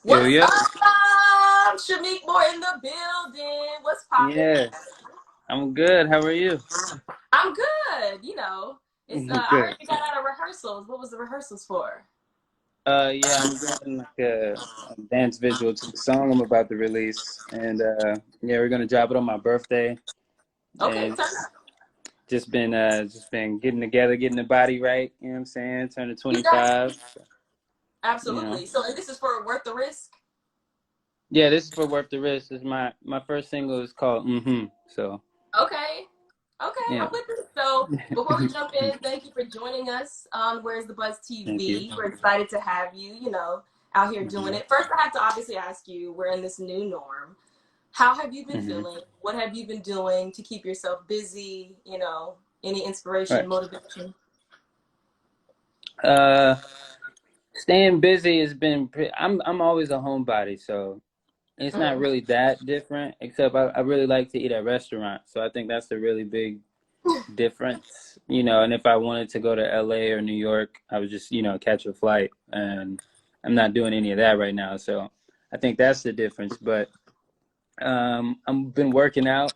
Yo, What's yo. up? Shameik more in the building. What's poppin'? Yeah, I'm good. How are you? I'm good. It's I heard Good. you got out of rehearsals. What was the rehearsals for? Yeah, I'm doing like a dance visual to the song I'm about to release, and yeah, we're gonna drop it on my birthday, Okay, and turn up. just been getting together, getting the body right. You know what I'm saying? Turning You got 25. You know. absolutely. So and this is for Worth the Risk. Yeah, this is for Worth the Risk. This is my first single is called Mm-hmm. So Okay. Okay, yeah. I'm with it. So before we jump in, thank you for joining us on Where's the Buzz Thank you. TV. We're excited to have you, out here doing Hmm. it. First, I have to obviously ask you, we're in this new norm. How have you been Hmm. feeling? What have you been doing to keep yourself busy? Any inspiration, Right. motivation? Uh, Staying busy has been. I'm always a homebody, so it's not Mm. really that different, except I really like to eat at restaurants. So I think that's the really big difference, And if I wanted to go to LA or New York, I would just, catch a flight. And I'm not doing any of that right now. So I think that's the difference. But I've been working out.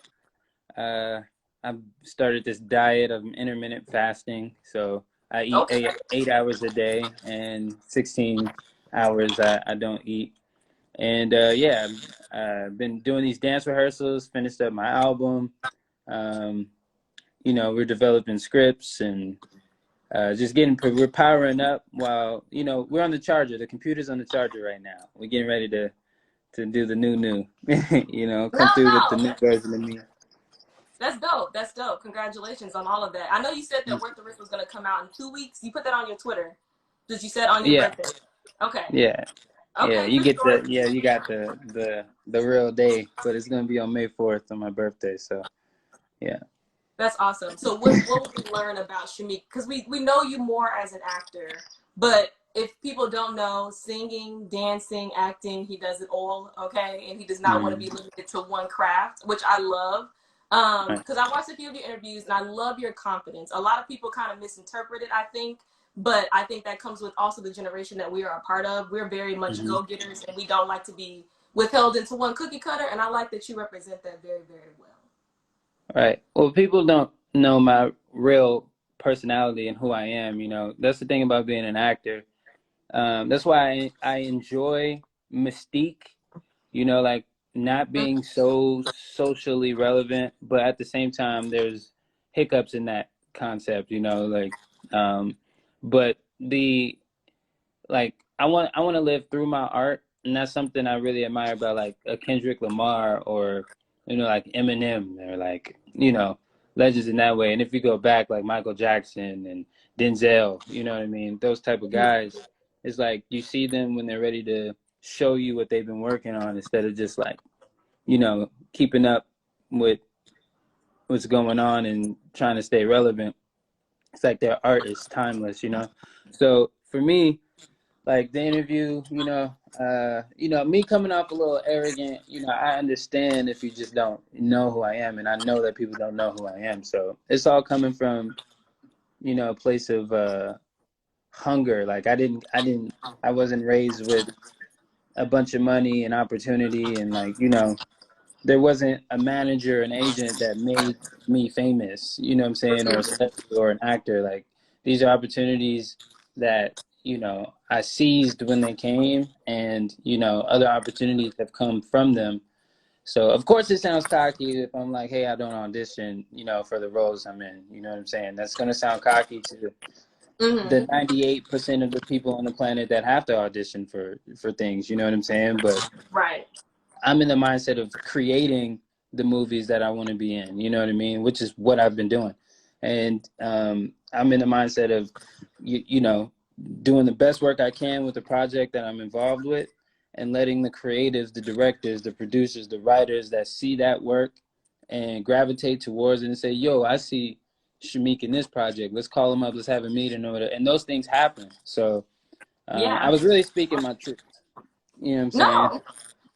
Uh, I've started this diet of intermittent fasting. So I eat Okay. 8 hours a day, and 16 hours I don't eat. And yeah, I've been doing these dance rehearsals, finished up my album. Um, we're developing scripts and just we're powering up while, we're on the charger. The computer's on the charger right now. We're getting ready to do the new, No, come through with the no. new version of me. That's dope. That's dope. Congratulations on all of that. I know you said that Worth the Risk was going to come out in 2 weeks. You put that on your Twitter. Did you said on your Yeah, birthday? Okay. yeah, yeah. Okay, You for get sure. you got the real day, but it's gonna be on May 4th on my birthday. So yeah. That's awesome. So what would we learn about Shameik? Because we know you more as an actor, but if people don't know, singing, dancing, acting, he does it all, okay? And he does not want to be Mm, limited to one craft, which I love. right. Because I watched a few of your interviews and I love your confidence. A lot of people kind of misinterpret it, I think, but I think that comes with also the generation that we are a part of. We're very much Hmm. go-getters and we don't like to be withheld into one cookie cutter, and I like that you represent that very, very well. Right. Well, people don't know my real personality and who I am. That's the thing about being an actor. That's why I enjoy mystique, like not being so socially relevant, but at the same time, there's hiccups in that concept, um, but I want to live through my art, and that's something I really admire about like a Kendrick Lamar or like Eminem or like legends in that way. And if you go back like Michael Jackson and Denzel, you know what I mean, those type of guys, it's like you see them when they're ready to show you what they've been working on instead of just like keeping up with what's going on and trying to stay relevant. It's like their art is timeless. So for me, like the interview, me coming off a little arrogant, I understand if you just don't know who I am, and I know that people don't know who I am. So it's all coming from, a place of hunger. Like I wasn't raised with a bunch of money and opportunity, and like, there wasn't a manager, an agent that made me famous, you know what I'm saying, or a celebrity or an actor. Like these are opportunities that, I seized when they came, and, other opportunities have come from them. So of course it sounds cocky if I'm like, hey, I don't audition, for the roles I'm in. You know what I'm saying? That's gonna sound cocky to Mm-hmm. the 98% of the people on the planet that have to audition for things, you know what I'm saying? But Right. I'm in the mindset of creating the movies that I want to be in, you know what I mean? Which is what I've been doing. And I'm in the mindset of, doing the best work I can with the project that I'm involved with, and letting the creatives, the directors, the producers, the writers that see that work and gravitate towards it and say, yo, I see Shameik in this project. Let's call him up. Let's have a meeting. And those things happen. So I Yeah. was really speaking my truth. You know what I'm saying? No,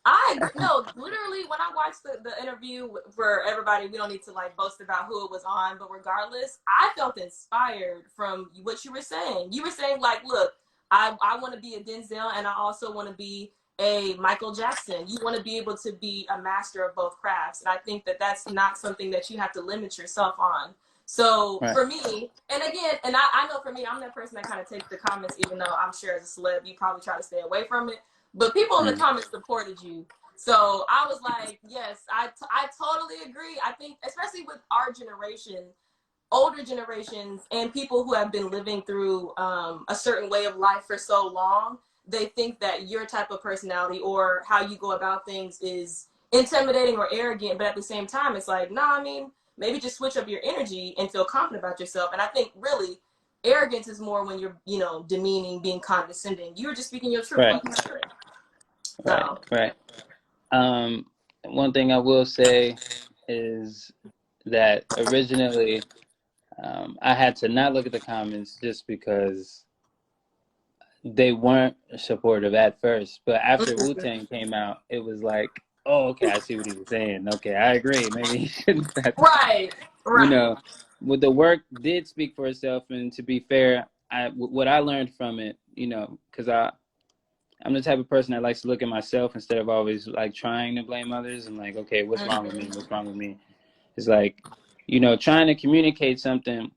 I agree. No, literally, when I watched the interview for everybody, we don't need to like boast about who it was on, but regardless, I felt inspired from what you were saying. You were saying, like, look, I want to be a Denzel, and I also want to be a Michael Jackson. You want to be able to be a master of both crafts. And I think that that's not something that you have to limit yourself on. So Right. for me, and again, and I know for me, I'm that person that kind of takes the comments, even though I'm sure as a celeb, you probably try to stay away from it. But people in the Mm. comments supported you. So I was like, yes, I totally agree. I think, especially with our generation, older generations and people who have been living through a certain way of life for so long, they think that your type of personality or how you go about things is intimidating or arrogant. But at the same time, it's like, nah, I mean, maybe just switch up your energy and feel confident about yourself. And I think really arrogance is more when you're, you know, demeaning, being condescending. You're just speaking your truth, Right. like you said. Right. So, Right. Um, one thing I will say is that originally I had to not look at the comments just because they weren't supportive at first. But after Wu-Tang came out, it was like, oh, okay, I see what he was saying. Okay, I agree. Maybe he shouldn't have, right, you right. know, with the work did speak for itself. And to be fair, what I learned from it, you know, because I'm the type of person that likes to look at myself instead of always like trying to blame others and like, okay, what's wrong with me? What's wrong with me? It's like, you know, trying to communicate something.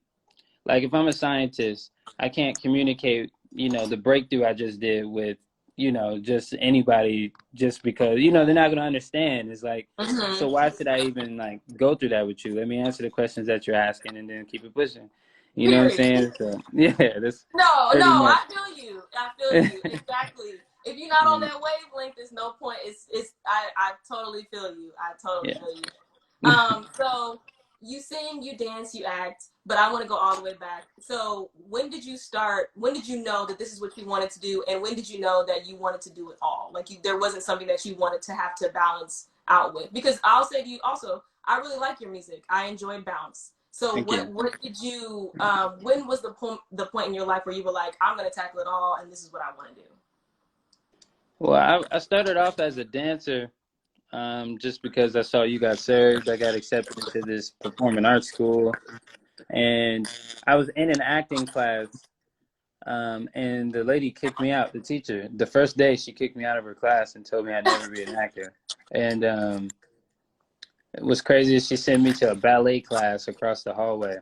Like if I'm a scientist, I can't communicate, you know, the breakthrough I just did with, you know, just anybody just because, you know, they're not going to understand. It's like, so why should I even like go through that with you? Let me answer the questions that you're asking and then keep it pushing. You know what I'm Period. saying? So yeah, that's No, pretty much. I feel you. I feel you. Exactly. If you're not on Mm, that wavelength, there's no point. I totally feel you. I totally yeah. feel you. So you sing, you dance, you act, but I want to go all the way back. So when did you start? When did you know that this is what you wanted to do? And when did you know that you wanted to do it all? Like there wasn't something that you wanted to have to balance out with? Because I'll say to you also, I really like your music. I enjoy bounce. So Thank you. what did you when was the point in your life where you were like, I'm gonna tackle it all and this is what I want to do? Well, I started off as a dancer just because I saw you got served. I got accepted into this performing arts school, and I was in an acting class, and the lady kicked me out. The teacher, the first day, she kicked me out of her class and told me I'd never be an actor. And it was crazy. She sent me to a ballet class across the hallway,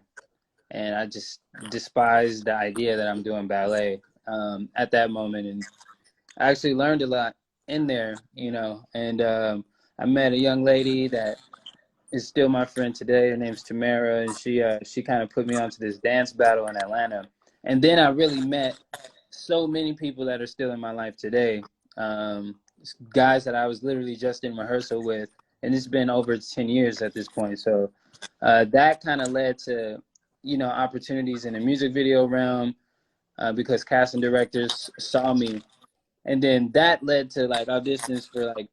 and I just despised the idea that I'm doing ballet at that moment. And I actually learned a lot in there, you know. And I met a young lady that is still my friend today. Her name's Tamara, and she kind of put me onto this dance battle in Atlanta. And then I really met so many people that are still in my life today. Guys that I was literally just in rehearsal with, and it's been over 10 years at this point. So that kind of led to, you know, opportunities in the music video realm because casting directors saw me, and then that led to like auditions for like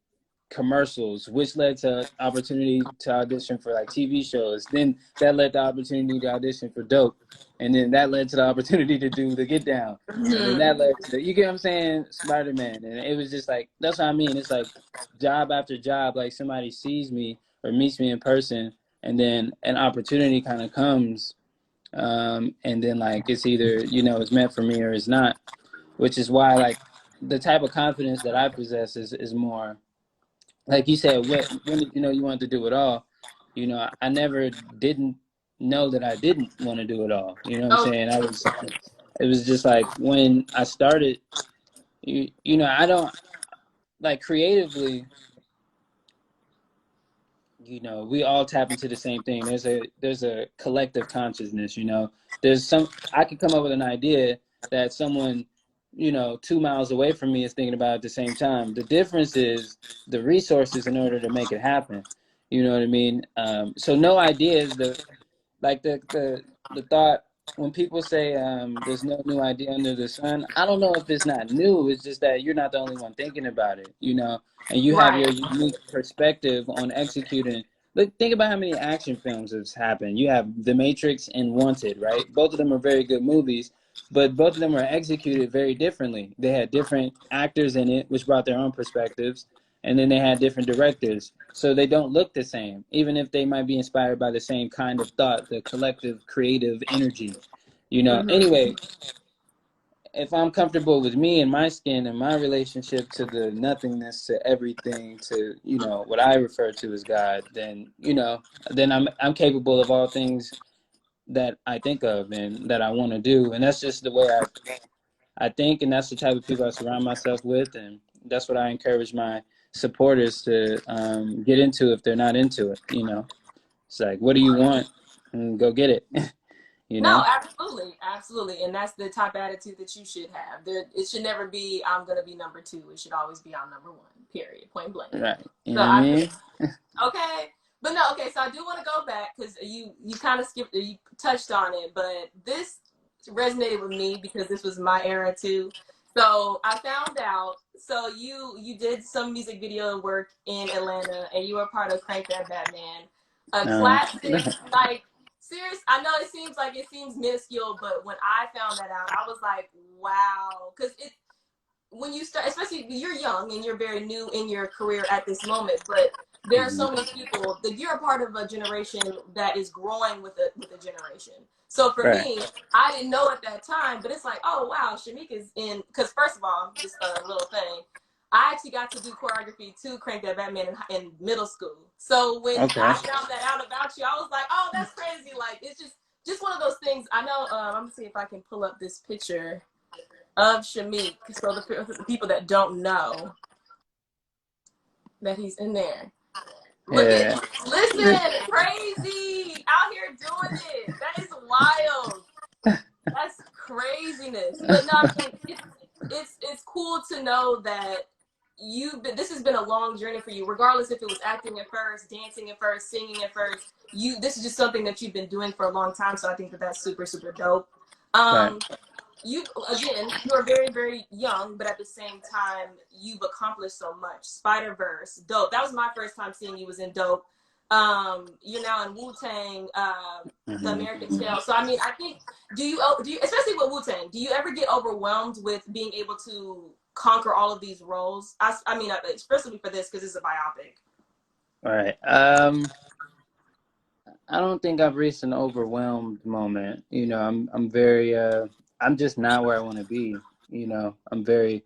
commercials, which led to opportunity to audition for like TV shows. Then that led to opportunity to audition for Dope, and then that led to the opportunity to do the Get Down, and then that led to you get what I'm saying, Spiderman. And it was just like that's what I mean. It's like job after job, like somebody sees me or meets me in person, and then an opportunity kind of comes, and then like it's either you know it's meant for me or it's not, which is why like the type of confidence that I possess is more like you said, when did you know you wanted to do it all? You know, I never didn't know that I didn't want to do it all. You know what I'm Oh, saying? It was just like when I started, you know, I don't like creatively, you know, we all tap into the same thing. There's a collective consciousness, you know. I could come up with an idea that someone, you know, 2 miles away from me is thinking about at the same time. The difference is the resources in order to make it happen. You know what I mean? So no idea is like the thought when people say there's no new idea under the sun. I don't know if it's not new. It's just that you're not the only one thinking about it, you know, and you have right. your unique perspective on executing. Look, think about how many action films have happened. You have The Matrix and Wanted, right? Both of them are very good movies, but both of them were executed very differently. They had different actors in it, which brought their own perspectives, and then they had different directors. So they don't look the same, even if they might be inspired by the same kind of thought, the collective creative energy, you know. Mm-hmm. Anyway, if I'm comfortable with me and my skin and my relationship to the nothingness, to everything, to, you know, what I refer to as God, then, you know, then I'm capable of all things that I think of and that I want to do. And that's just the way I think, and that's the type of people I surround myself with, and that's what I encourage my supporters to get into if they're not into it. You know, it's like, what do you want? And go get it. You No, know, absolutely, absolutely, and that's the type of attitude that you should have. There, it should never be I'm gonna be number two. It should always be I'm number one. Period. Point blank. right? You So know what I I feel mean? okay, but no, okay. So I do want to go back because you kind of skipped, you touched on it, but this resonated with me because this was my era too. So I found out. So you did some music video work in Atlanta, and you were part of Crank That Batman, a Um, classic. Like serious. I know it seems minuscule, but when I found that out, I was like, wow, because it when you start, especially you're young and you're very new in your career at this moment, but there are so many people that you're a part of a generation that is growing with a generation. So for right. me, I didn't know at that time, but it's like, oh wow, Shameik is in. Because first of all, just a little thing, I actually got to do choreography to Crank That Batman in middle school. So when Okay. I found that out about you, I was like, oh, that's crazy. Like it's just one of those things. I know. I'm gonna see if I can pull up this picture of Shameik, so the people that don't know that he's in there. Look at, Yeah. listen, crazy out here doing it. That is wild. That's craziness. But no, I mean it's cool to know that this has been a long journey for you, regardless if it was acting at first, dancing at first, singing at first. This is just something that you've been doing for a long time. So I think that that's super super dope. Right. Um, you again, you are very very young, but at the same time you've accomplished so much. Spider-Verse, dope. That was my first time seeing you was in dope. You're now in Wu-Tang, the Hmm. American Tale. So I mean, I think, do you especially with Wu-Tang, do you ever get overwhelmed with being able to conquer all of these roles? I mean, especially for this because it's a biopic. All right. I don't think I've reached an overwhelmed moment. You know, I'm very I'm just not where I want to be. You know, I'm very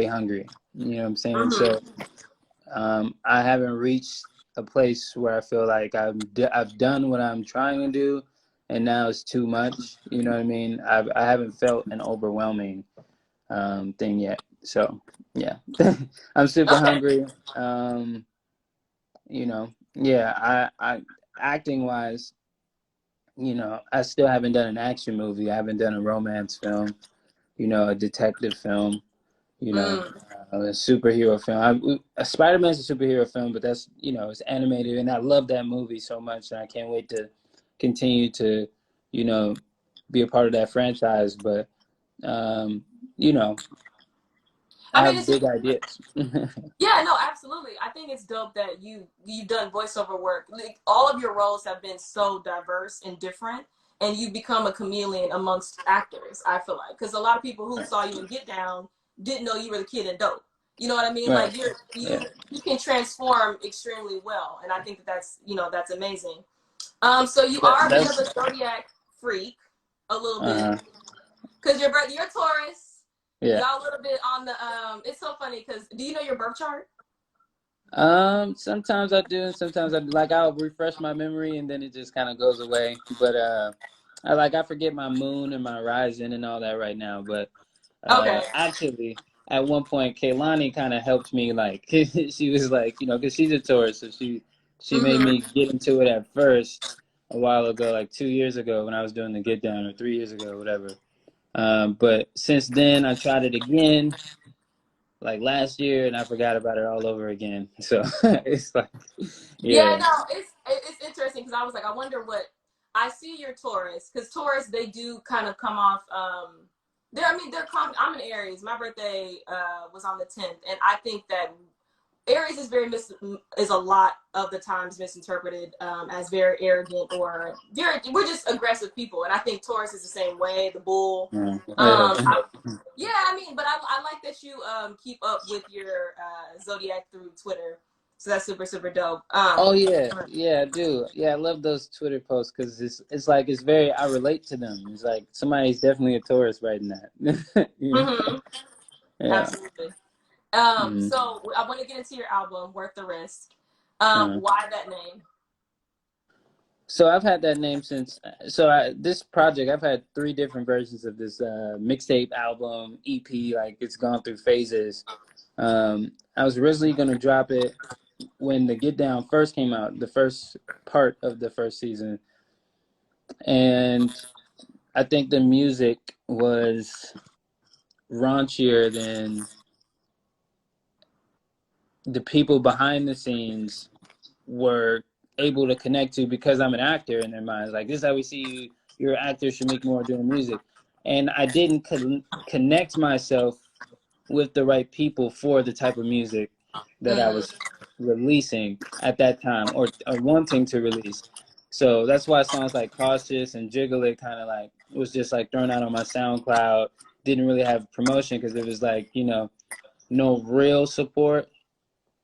hungry. You know what I'm saying? So Mm-hmm. I haven't reached a place where I feel like I've done what I'm trying to do, and now it's too much. You know what I mean? I haven't felt an overwhelming thing yet. So yeah, I'm super Okay. hungry. You know, yeah. I acting wise, you know, I still haven't done an action movie. I haven't done a romance film. You know, a detective film. You know, Mm. a superhero film. Spider-Man's a superhero film, but that's, you know, it's animated, and I love that movie so much, and I can't wait to continue to, you know, be a part of that franchise. But um, you know, I I mean, have it's just big ideas. yeah, no, absolutely. I think it's dope that you've done voiceover work. Like all of your roles have been so diverse and different, and you become a chameleon amongst actors. I feel like because a lot of people who saw you in Get Down didn't know you were the kid in Dope. You know what I mean? Right. Like Yeah. you can transform extremely well, and I think that that's amazing. So you are a bit of That's a zodiac freak, a little bit, uh because you're Taurus. yeah. Y'all a little bit on the It's so funny because do you know your birth chart? Sometimes I do, and sometimes I do. Like, I'll refresh my memory, and then it just kind of goes away. But I forget my moon and my rising and all that right now. But Okay. actually, at one point, Kaylani kind of helped me. Like, she was like, you know, because she's a Taurus, so she made Mm-hmm. me get into it at first a while ago, like 2 years ago when I was doing the Get Down, or 3 years ago, whatever. But since then, I tried it again, like last year, and I forgot about it all over again. So it's like, Yeah, yeah. no, it's interesting because I was like, I wonder what I see your Taurus because Taurus they do kind of come off. I'm an Aries. My birthday was on the 10th, and I think that Aries is is a lot of the times misinterpreted as very arrogant or we're just aggressive people, and I think Taurus is the same way. The bull. Yeah. Yeah, I mean, but I like that you keep up with your zodiac through Twitter. So that's super, super dope. Oh yeah, yeah, I do. Yeah, I love those Twitter posts because it's like it's very I relate to them. It's like somebody's definitely a tourist writing that. You know? Mm-hmm. Yeah. Absolutely. Mm. So I want to get into your album, Worth the Risk. Uh, Why that name? so I've had that name since. This project I've had three different versions of this mixtape album EP. Like it's gone through phases. I was originally gonna drop it when the Get Down first came out, the first part of the first season, and I think the music was raunchier than the people behind the scenes were able to connect to because I'm an actor in their minds. Like, this is how we see you. You're an actor, Shameik Moore doing music. And I didn't connect myself with the right people for the type of music that I was releasing at that time or wanting to release. So that's why songs like Cautious and Jiggle It kind of like was just like thrown out on my SoundCloud. Didn't really have promotion because it was like, no real support.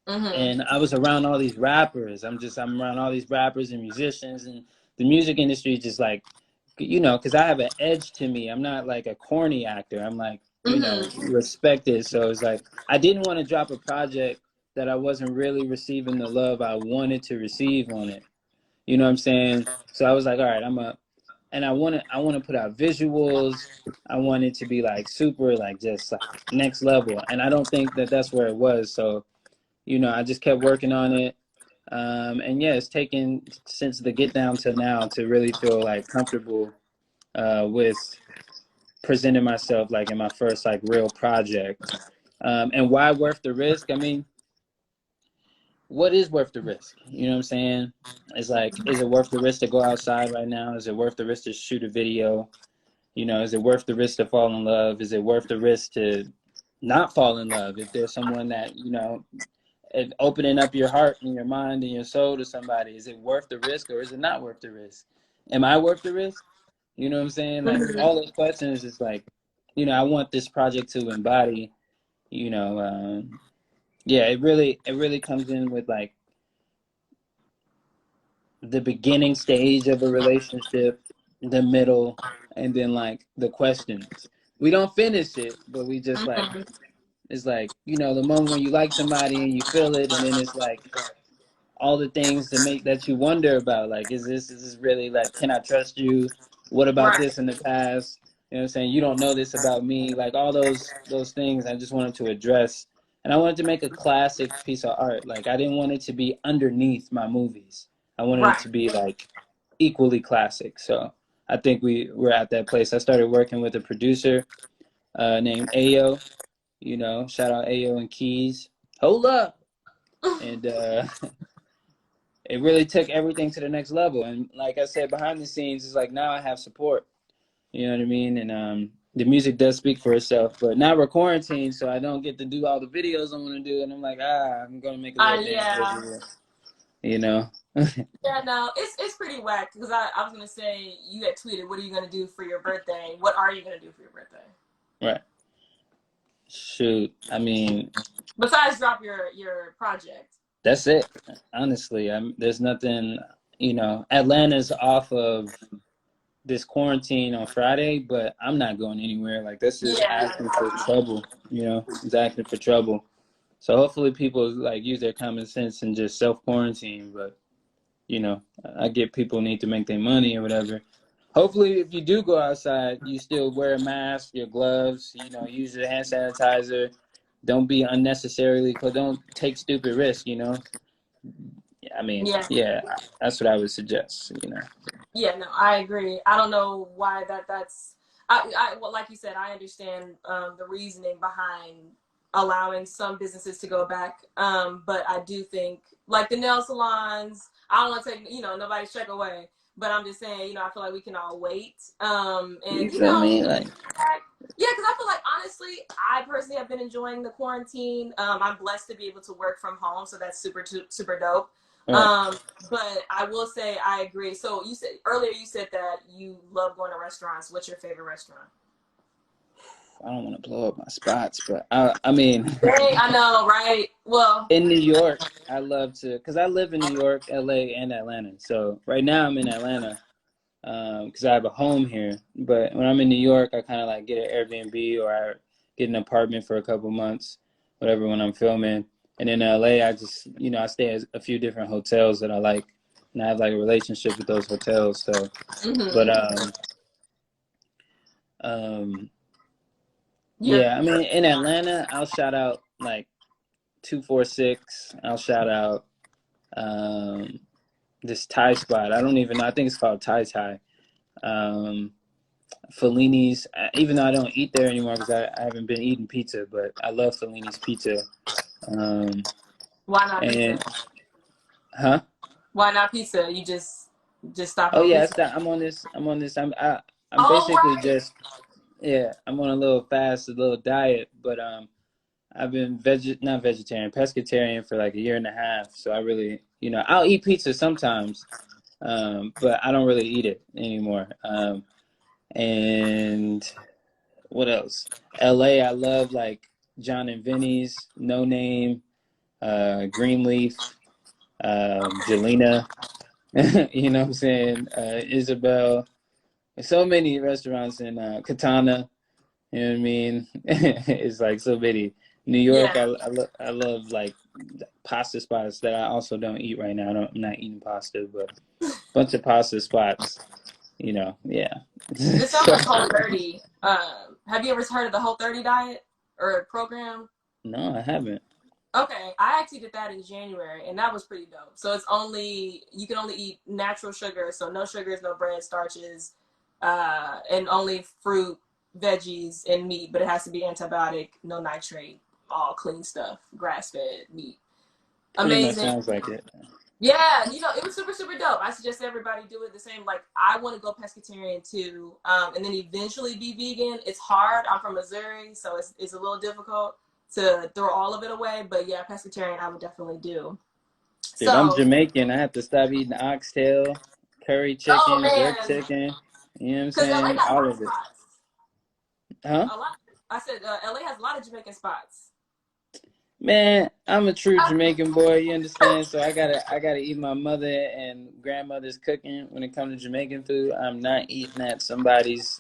Mm-hmm. And I was around all these rappers. I'm around all these rappers and musicians, and the music industry is just like, because I have an edge to me. I'm not like a corny actor. I'm like, Mm-hmm. respected. So it's like I didn't want to drop a project that I wasn't really receiving the love I wanted to receive on it. You know what I'm saying? So I was like, all right, and I want to put out visuals. I want it to be like super, like just like next level. And I don't think that that's where it was. So I just kept working on it. And yeah, it's taken since the Get Down to now to really feel like comfortable with presenting myself like in my first like real project. And why worth the risk? I mean, what is worth the risk? You know what I'm saying? It's like, is it worth the risk to go outside right now? Is it worth the risk to shoot a video? Is it worth the risk to fall in love? Is it worth the risk to not fall in love? If there's someone that, opening up your heart and your mind and your soul to somebody, is it worth the risk or is it not worth the risk? Am I worth the risk? You know what I'm saying? Like Mm-hmm. all those questions is like, I want this project to embody, yeah, it really comes in with like the beginning stage of a relationship, the middle, and then like the questions. We don't finish it, but we just like, Mm-hmm. it's like, the moment when you like somebody and you feel it, and then it's like all the things to make that you wonder about, like, is this really, like, can I trust you? What about Right. this in the past? You know what I'm saying? You don't know this about me. Like all those things I just wanted to address. And I wanted to make a classic piece of art. Like I didn't want it to be underneath my movies. I wanted it Right. to be like equally classic. So I think we're at that place. I started working with a producer named Ayo. Shout out Ayo and Keys. Hold up. And it really took everything to the next level. And like I said, behind the scenes, it's like now I have support. You know what I mean? And the music does speak for itself. But now we're quarantined, so I don't get to do all the videos I want to do. And I'm like, I'm gonna make a little dance Yeah. video. You know? Yeah, no, it's pretty whack because I was gonna say you had tweeted, "What are you gonna do for your birthday? What are you gonna do for your birthday?" Right. Shoot. I mean, Besides drop your project. that's it. Honestly, there's nothing. Atlanta's off of this quarantine on Friday, but I'm not going anywhere. Like this is Yeah. asking for trouble. It's asking for trouble. So hopefully people like use their common sense and just self quarantine. But I get people need to make their money or whatever. Hopefully, if you do go outside, you still wear a mask, your gloves. Use your hand sanitizer. Don't be unnecessarily. Don't take stupid risks. I mean, Yeah. yeah, that's what I would suggest. Yeah, no, I agree. I don't know why that's. Well, like you said, I understand the reasoning behind allowing some businesses to go back, but I do think, like the nail salons, I don't want to take nobody's check away, but I'm just saying, I feel like we can all wait, You and feel me? Like, yeah, because I feel like honestly, I personally have been enjoying the quarantine. I'm blessed to be able to work from home, so that's super dope. right. Um, but I will say I agree. So you said that you love going to restaurants. What's your favorite restaurant? I don't want to blow up my spots, but I mean, Dang, I know, right? Well, in New York, I love to, because I live in New York, LA, and Atlanta. So right now I'm in Atlanta because I have a home here. But when I'm in New York, I kind of like get an Airbnb or I get an apartment for a couple months, whatever, when I'm filming. And in LA, I just, I stay at a few different hotels that I like, and I have like a relationship with those hotels. So, but you're yeah, I mean, in Atlanta, I'll shout out like 246. I'll shout out this Thai spot. I don't even know. I think it's called Thai Thai. Um, Fellini's, even though I don't eat there anymore because I haven't been eating pizza, but I love Fellini's pizza. why not And, pizza? huh? Why not pizza? You just stopping Oh on yeah, pizza? it's that. I'm on this. I'm Oh, basically right. just, yeah. I'm on a little fast, a little diet, but I've been not vegetarian, pescatarian for like a year and a half. So I really, I'll eat pizza sometimes, but I don't really eat it anymore. And what else? LA, I love like John and Vinny's, No Name, Greenleaf, Jelena, you know what I'm saying? Isabel. There's so many restaurants in Katana, you know what I mean? It's like so many. New York, Yeah. I love like pasta spots that I also don't eat right now. I'm not eating pasta, but a bunch of pasta spots, yeah. This sounds So, like Whole 30. Have you ever heard of the Whole 30 diet or program? no, I haven't. Okay, I actually did that in January, and that was pretty dope. So you can only eat natural sugar, so no sugars, no bread, starches, and only fruit, veggies, and meat. But it has to be antibiotic, no nitrate, all clean stuff, grass-fed meat. Pretty much Amazing. sounds like it. Yeah, it was super, super dope. I suggest everybody do it the same. Like, I want to go pescatarian too, and then eventually be vegan. It's hard. I'm from Missouri, so it's a little difficult to throw all of it away. But yeah, pescatarian, I would definitely do. Dude, I'm So, Jamaican. I have to stop eating oxtail, curry oh chicken, jerk man, chicken. You know what I'm because LA saying? got All hot of it. spots. Huh? A lot. I said LA has a lot of Jamaican spots. Man, I'm a true Jamaican boy, you understand? So I gotta eat my mother and grandmother's cooking when it comes to Jamaican food. I'm not eating at somebody's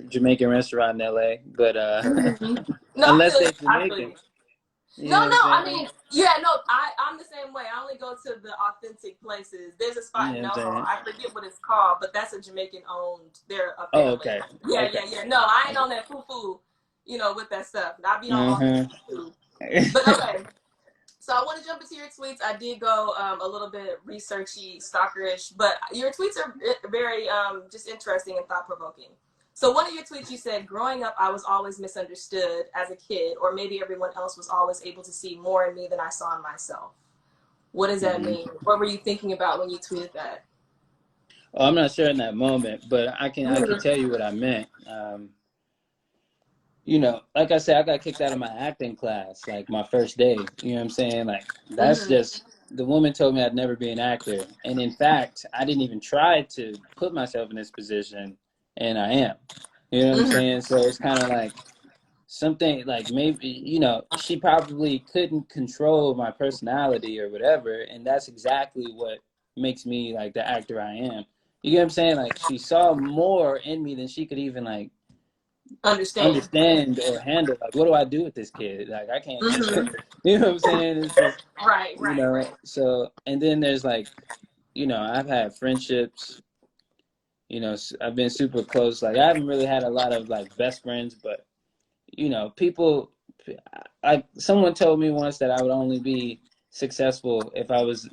Jamaican restaurant in LA, but No, I unless feel you. they're I feel Jamaican. you. You No, know what no, I'm I saying? mean, yeah, no, I'm the same way. I only go to the authentic places. There's a You spot know in what I'm NoHo. saying? I forget what it's called, but that's a Jamaican owned. They're a Oh, family. okay. Yeah, Okay. yeah, yeah. No, I ain't Okay. on that foo, with that stuff. I be on Uh-huh. authentic food. But okay, so I want to jump into your tweets. I did go a little bit researchy, stalkerish, but your tweets are very just interesting and thought provoking. So one of your tweets, you said, "Growing up, I was always misunderstood as a kid, or maybe everyone else was always able to see more in me than I saw in myself." What does that Mhm. mean? What were you thinking about when you tweeted that? Oh, I'm not sure in that moment, but I can tell you what I meant. Like I said, I got kicked out of my acting class like my first day. You know what I'm saying? Like that's Mm-hmm. just the woman told me I'd never be an actor, and in fact, I didn't even try to put myself in this position, and I am. You know what I'm Mm-hmm. saying? So it's kind of like something like maybe she probably couldn't control my personality or whatever, and that's exactly what makes me like the actor I am. You get what I'm saying? Like she saw more in me than she could even like Understand. understand or handle. Like, what do I do with this kid? Like, I can't. Mm-hmm. You know what I'm saying? It's just Right, right, right. So, and then there's like, I've had friendships. I've been super close. Like, I haven't really had a lot of like best friends, but people. Like someone told me once that I would only be successful if I was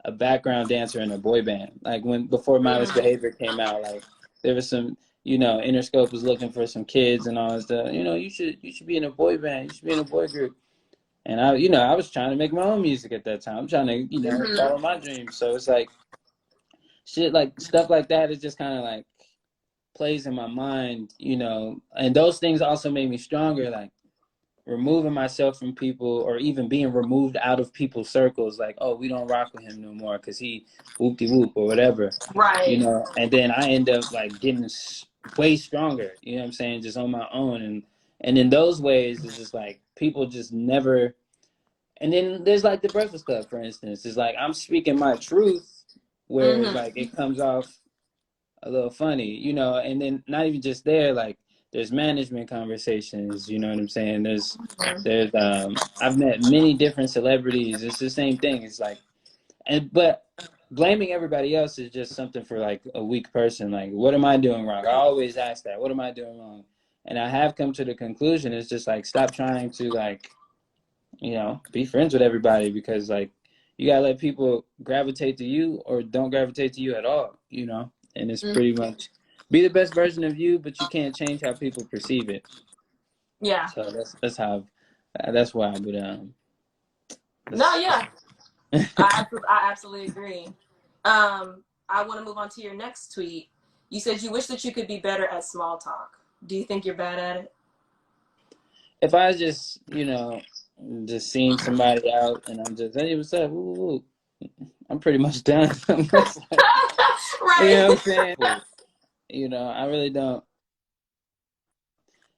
a background dancer in a boy band. Like before Modest Mm-hmm. Behavior came out, like there was some, Interscope was looking for some kids and all that stuff. You should be in a boy band. You should be in a boy group. And I was trying to make my own music at that time. I'm trying to, Mm-hmm. follow my dreams. So it's like shit, like stuff like that. It just kind of like plays in my mind, and those things also made me stronger. Like removing myself from people or even being removed out of people's circles, like, oh, we don't rock with him no more because he whoop de whoop or whatever, Right. and then I end up like getting way stronger, you know what I'm saying, just on my own, And in those ways, it's just like people just never. And then there's like the Breakfast Club, for instance. It's like I'm speaking my truth, where it's like it comes off a little funny, you know. And then not even just there, like there's management conversations. You know what I'm saying? There's I've met many different celebrities. It's the same thing. It's like, but blaming everybody else is just something for like a weak person. Like, what am I doing wrong? I always ask that. What am I doing wrong? And I have come to the conclusion, it's just like, stop trying to like, you know, be friends with everybody, because like you gotta let people gravitate to you or don't gravitate to you at all, you know. And it's pretty much be the best version of you, but you can't change how people perceive it. Yeah. So that's how that's why I would No, that's, yeah. I absolutely agree. I want to move on to your next tweet. You said you wish that you could be better at small talk. Do you think you're bad at it? if I just, you know, just seeing somebody out and I'm just, hey, what's up? Woo, woo, I'm pretty much done. I'm just like, you Right. know what I'm saying? You know, I really don't.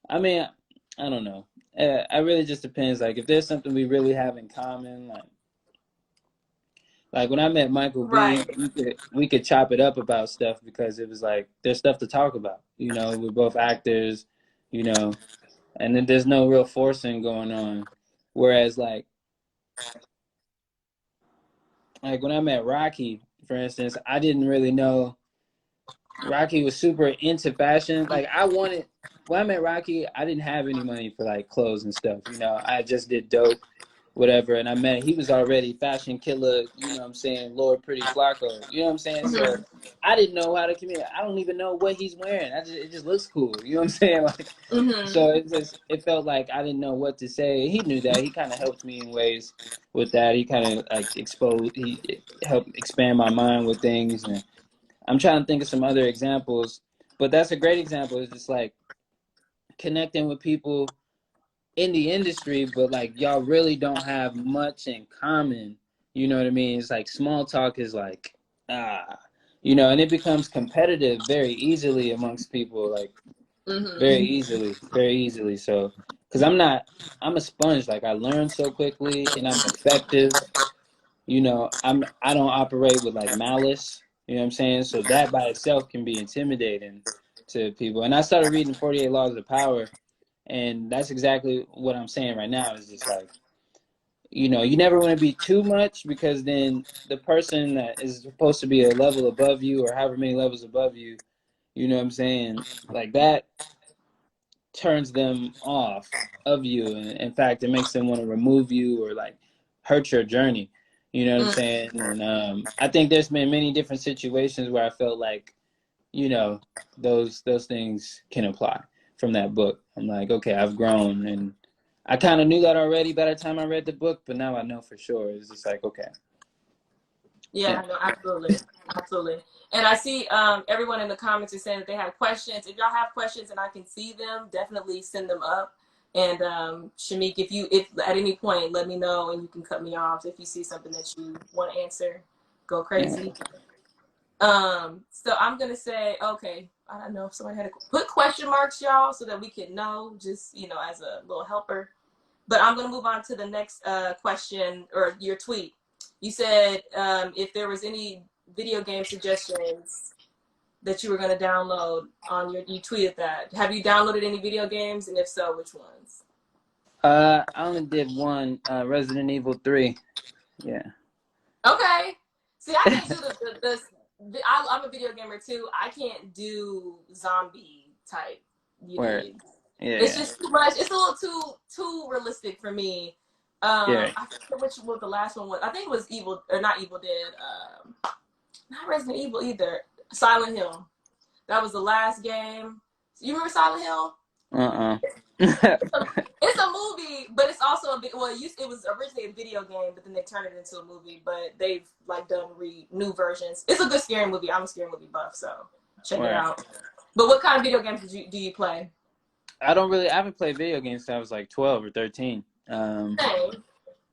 I mean, I don't know. I really just depends. Like, if there's something we really have in common, like when I met Michael B, Right. we could chop it up about stuff because it was like there's stuff to talk about. You know, we're both actors, you know, and then there's no real forcing going on. Whereas like when I met Rocky, for instance, I didn't really know Rocky was super into fashion. Like I wanted when I met Rocky, I didn't have any money for like clothes and stuff. You know, I just did dope, whatever. And I met he was already fashion killer. You know what I'm saying? Lord Pretty Flacco. You know what I'm saying? So I didn't know how to communicate. I don't even know what he's wearing. It just looks cool. You know what I'm saying? Like so it felt like I didn't know what to say. He knew that. He kind of helped me in ways with that. He kind of like he helped expand my mind with things. And I'm trying to think of some other examples, but that's a great example. It's just like connecting with people in the industry, but like y'all really don't have much in common. You know what I mean? It's like small talk is like, ah, you know, and it becomes competitive very easily amongst people, like very easily. So, because I'm a sponge. Like I learn so quickly and I'm effective. You know, I don't operate with like malice. You know what I'm saying? So that by itself can be intimidating to people. And I started reading 48 Laws of Power, and that's exactly what I'm saying right now. Is just like, you know, you never want to be too much, because then the person that is supposed to be a level above you or however many levels above you, you know what I'm saying? Like that turns them off of you. And in fact, it makes them want to remove you or like hurt your journey. You know what I'm saying? And I think there's been many different situations where I felt like, you know, those things can apply from that book. I'm like, okay, I've grown, and I kind of knew that already by the time I read the book, but now I know for sure. It's just like, okay, Yeah, yeah, no, absolutely. Absolutely. And I see everyone in the comments is saying that they have questions. If y'all have questions and I can see them, definitely send them up. And Shameik, if at any point, let me know and you can cut me off if you see something that you want to answer. Go yeah. crazy. So I'm gonna say, okay, I don't know if somebody had to put question marks, y'all, so that we can know, just as a little helper. But I'm gonna move on to the next question or your tweet. You said if there was any video game suggestions that you were gonna download on you tweeted that. Have you downloaded any video games, and if so, which ones? I only did one, Resident Evil 3. Yeah. Okay. See, I can't do I'm a video gamer too. I can't do zombie type. You Where? dig? It's Yeah, just too much. It's a little too realistic for me. yeah. I forget what the last one was. I think it was Evil or not Evil Dead. Not Resident Evil either. Silent Hill. That was the last game. You remember Silent Hill? Uh-uh. It's a movie, but it's also it was originally a video game, but then they turned it into a movie. But they've like done new versions. It's a good scary movie. I'm a scary movie buff, so check it Where? out. But what kind of video games do you play? I haven't played video games since I was like 12 or 13. Same.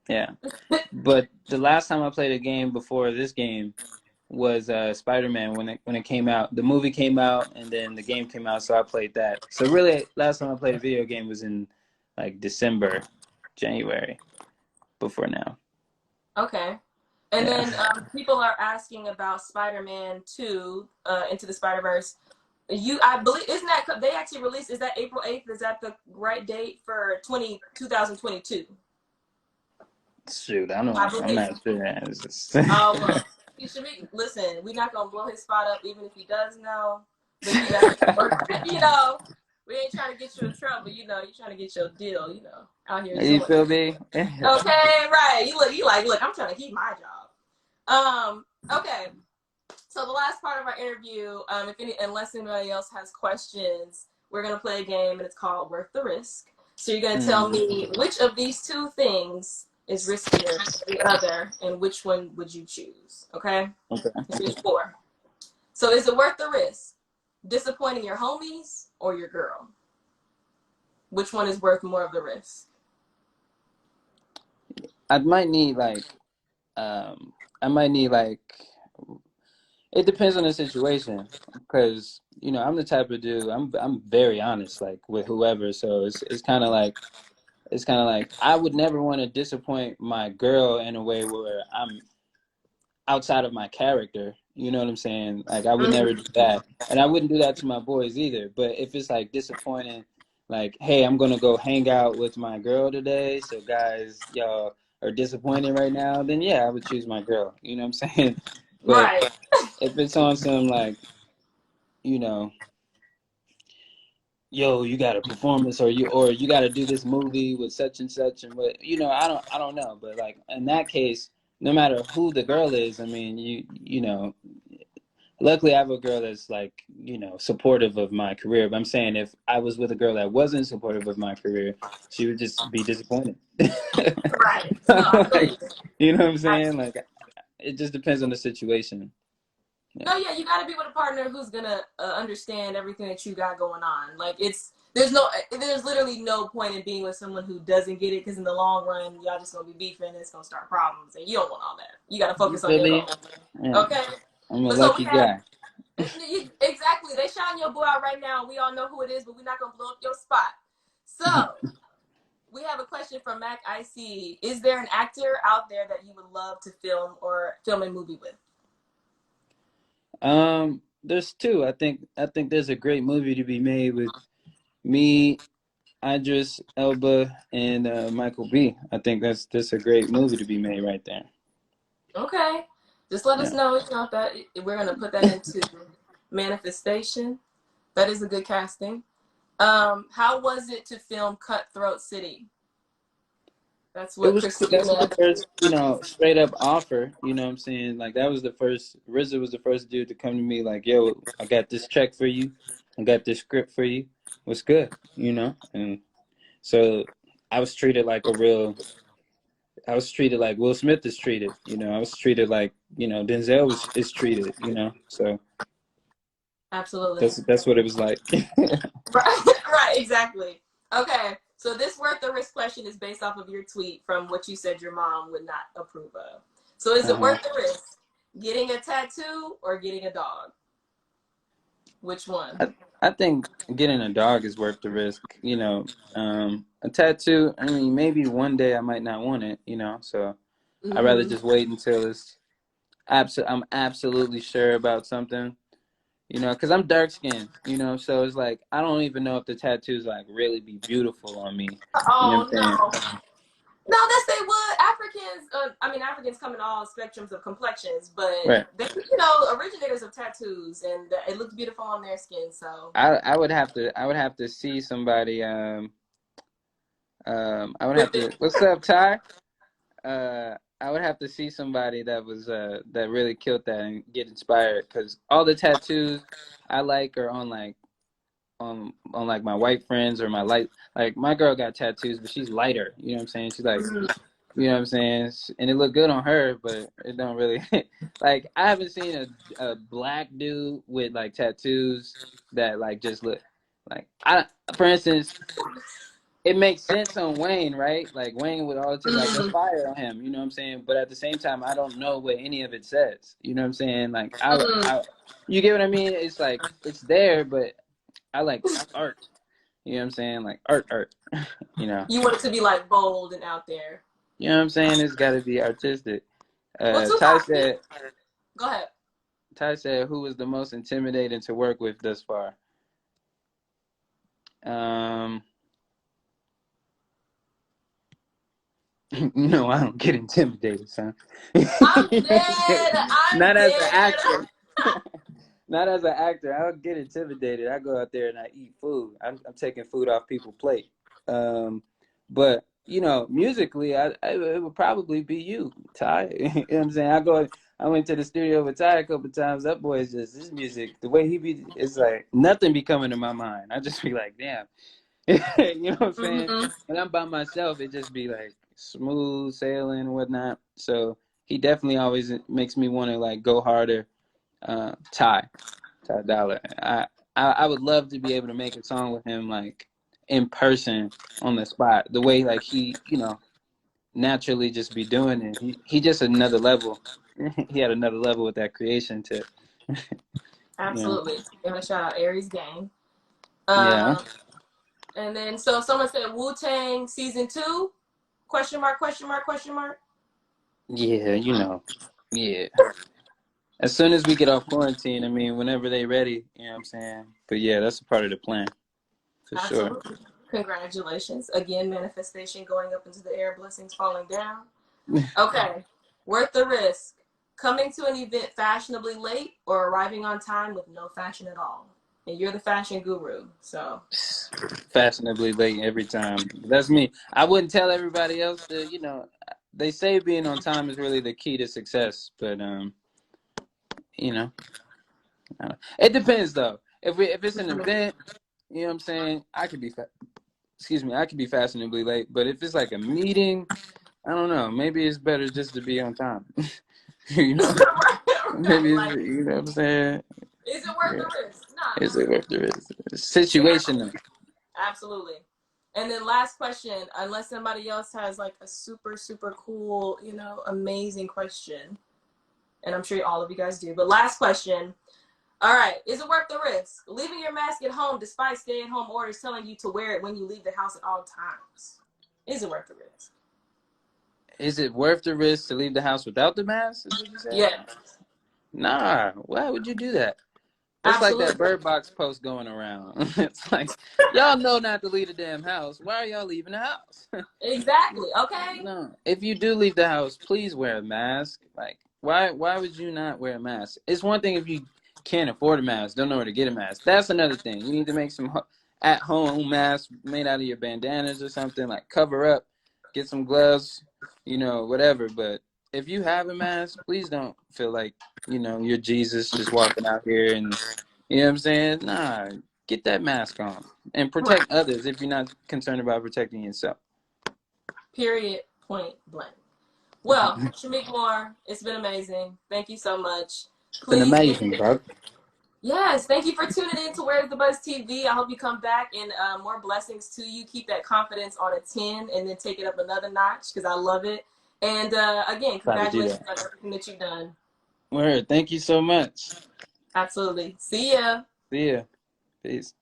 Yeah. But the last time I played a game before this game was Spiderman when it came out. The movie came out and then the game came out, so I played that. So really, last time I played a video game was in like December, January, before now. Okay. And Yeah. then people are asking about Spider-Man 2, Into the Spider-Verse. I believe, isn't that, they actually released, is that April 8th? Is that the right date for 2022? Shoot, I don't I know. I'm believe. not sure. It's just... Well, you should be, listen, we're not going to blow his spot up even if he does know. But you got to work, you know, we ain't trying to get you in trouble, you know, you're trying to get your deal, you know, out here You doing feel it. me? Okay, right. You like, look, I'm trying to keep my job. Okay. So the last part of our interview, unless anybody else has questions, we're gonna play a game and it's called Worth the Risk. So you're gonna tell me which of these two things is riskier than the other, and which one would you choose? Okay. Okay. Here's four. So is it worth the risk? Disappointing your homies or your girl? Which one is worth more of the risk? I might need like, I might need like. It depends on the situation, because I'm the type of dude. I'm very honest, like with whoever. So it's kind of like I would never want to disappoint my girl in a way where I'm outside of my character. You know what I'm saying? Like I would never do that, and I wouldn't do that to my boys either. But if it's like disappointing, like, hey, I'm gonna go hang out with my girl today, so guys, y'all are disappointed right now, then yeah, I would choose my girl. You know what I'm saying? But Right. if it's on some like, you know, yo, you got a performance, or you got to do this movie with such and such, and what, I don't know, but like in that case, no matter who the girl is, I mean, luckily I have a girl that's like, supportive of my career. But I'm saying if I was with a girl that wasn't supportive of my career, she would just be disappointed. Right. No, I feel Like, you. you know what I'm saying? Like, it just depends on the situation. Yeah. No, yeah, you got to be with a partner who's gonna understand everything that you got going on. Like there's literally no point in being with someone who doesn't get it, because in the long run, y'all just gonna be beefing. And it's gonna start problems, and you don't want all that. You got to You focus on feel your me? goal. Yeah. Okay. I'm a But so we lucky have guy. exactly. They shine your boy out right now. We all know who it is, but we're not gonna blow up your spot. So we have a question from Mac IC. Is there an actor out there that you would love to film a movie with? There's two. I think there's a great movie to be made with me, Idris Elba, and Michael B. I think that's a great movie to be made right there. Okay. Just let us Yeah. know, that we're gonna put that into manifestation. That is a good casting. How was it to film Cutthroat City? That's It what was cool. That was Christina. the first, straight up offer. You know what I'm saying? Like that was the first. RZA was the first dude to come to me like, "Yo, I got this check for you. I got this script for you. What's good?" And so I was treated like a real. I was treated like Will Smith is treated. I was treated like Denzel is treated. So Absolutely. that's what it was like. Right, right, exactly. Okay, so this worth the risk question is based off of your tweet from what you said your mom would not approve of. So is it Uh-huh. worth the risk? Getting a tattoo or getting a dog? Which one? I think getting a dog is worth the risk. A tattoo. I mean, maybe one day I might not want it. So I'd rather Mm-hmm. just wait until I'm absolutely sure about something. Because I'm dark skinned. So it's like I don't even know if the tattoos like really be beautiful on me. You know Oh what I'm saying? no. No, that's they would. Africans, Africans come in all spectrums of complexions, but Right. they, originators of tattoos, and it looks beautiful on their skin. So, I would have to see somebody. I would have with to. it, What's up, Ty? I would have to see somebody that really killed that and get inspired, because all the tattoos I like are on like on like my white friends or my light, like my girl got tattoos but she's lighter, you know what I'm saying, she's like, you know what I'm saying, and it looked good on her but it don't really like I haven't seen a black dude with like tattoos that like just look like, I for instance, it makes sense on Wayne, right? Like Wayne would always be like, "That's Mm, fire on him," you know what I'm saying? But at the same time, I don't know what any of it says. You know what I'm saying? Like mm. you get what I mean? It's like it's there, but I like art. You know what I'm saying? Like art. You know. You want it to be like bold and out there. You know what I'm saying? It's got to be artistic. Well, Ty Tupac, said. go ahead. Ty said, "Who was the most intimidating to work with thus far?" Um, no, I don't get intimidated, son. You I'm know what I'm saying? dead. I'm Not as an dead. actor. Not as an actor. I don't get intimidated. I go out there and I eat food. I'm taking food off people's plate. Um, but you know, musically, it would probably be you, Ty. You know what I'm saying? I went to the studio with Ty a couple times. That boy is just his music. The way he be, it's like nothing be coming to my mind. I just be like, damn. You know what I'm saying? Hmm. When I'm by myself, it just be like smooth sailing and whatnot. So he definitely always makes me want to like go harder. Ty Dollar. I would love to be able to make a song with him like in person on the spot. The way like he, you know, naturally just be doing it. He just another level. He had another level with that creation tip. You know. Absolutely. Giving a shout out Aries Gang. Yeah. Um, and then so someone said Wu Tang season 2? Question mark? Question mark? Question mark? Yeah, you know. Yeah. As soon as we get off quarantine, I mean, whenever they ready, you know what I'm saying? But yeah, that's a part of the plan for sure. Absolutely. Congratulations. Again, manifestation going up into the air, blessings falling down. Okay. Worth the risk. Coming to an event fashionably late or arriving on time with no fashion at all. And you're the fashion guru. So, Fashionably late every time. That's me. I wouldn't tell everybody else to, you know, they say being on time is really the key to success, but you know, it depends though. If it's an event, you know what I'm saying, I could be fashionably late, but if it's like a meeting, I don't know, maybe it's better just to be on time. You know? right, right. Maybe it's, Like, you know what I'm saying? is it worth Yeah. the risk? Nah, Is it absolutely. worth the risk? Situational. Absolutely. And then last question, unless somebody else has like a super, super cool, amazing question. And I'm sure all of you guys do. But last question. All right. Is it worth the risk? Leaving your mask at home despite stay at home orders telling you to wear it when you leave the house at all times. Is it worth the risk? Is it worth the risk to leave the house without the mask? Is what you said? Yeah, Nah. Why would you do that? That's like that absolutely. Bird Box post going around. It's like, y'all know not to leave the damn house. Why are y'all leaving the house? Exactly. Okay. No. If you do leave the house, please wear a mask. Like, why would you not wear a mask? It's one thing if you can't afford a mask, don't know where to get a mask. That's another thing. You need to make some at-home masks made out of your bandanas or something. Like, cover up, get some gloves, you know, whatever. But if you have a mask, please don't feel like, you know, you're Jesus just walking out here and, you know what I'm saying? Nah, get that mask on and Right. protect others if you're not concerned about protecting yourself. Period. Point blank. Well, Shameik Moore, it's been amazing. Thank you so much. Been Please amazing, continue. bro. Yes, thank you for tuning in to Where's the Buzz TV. I hope you come back and more blessings to you. Keep that confidence on a 10 and then take it up another notch because I love it. And again, Try to do congratulations that. on everything that you've done. Word. Thank you so much. Absolutely. See ya. See ya. Peace.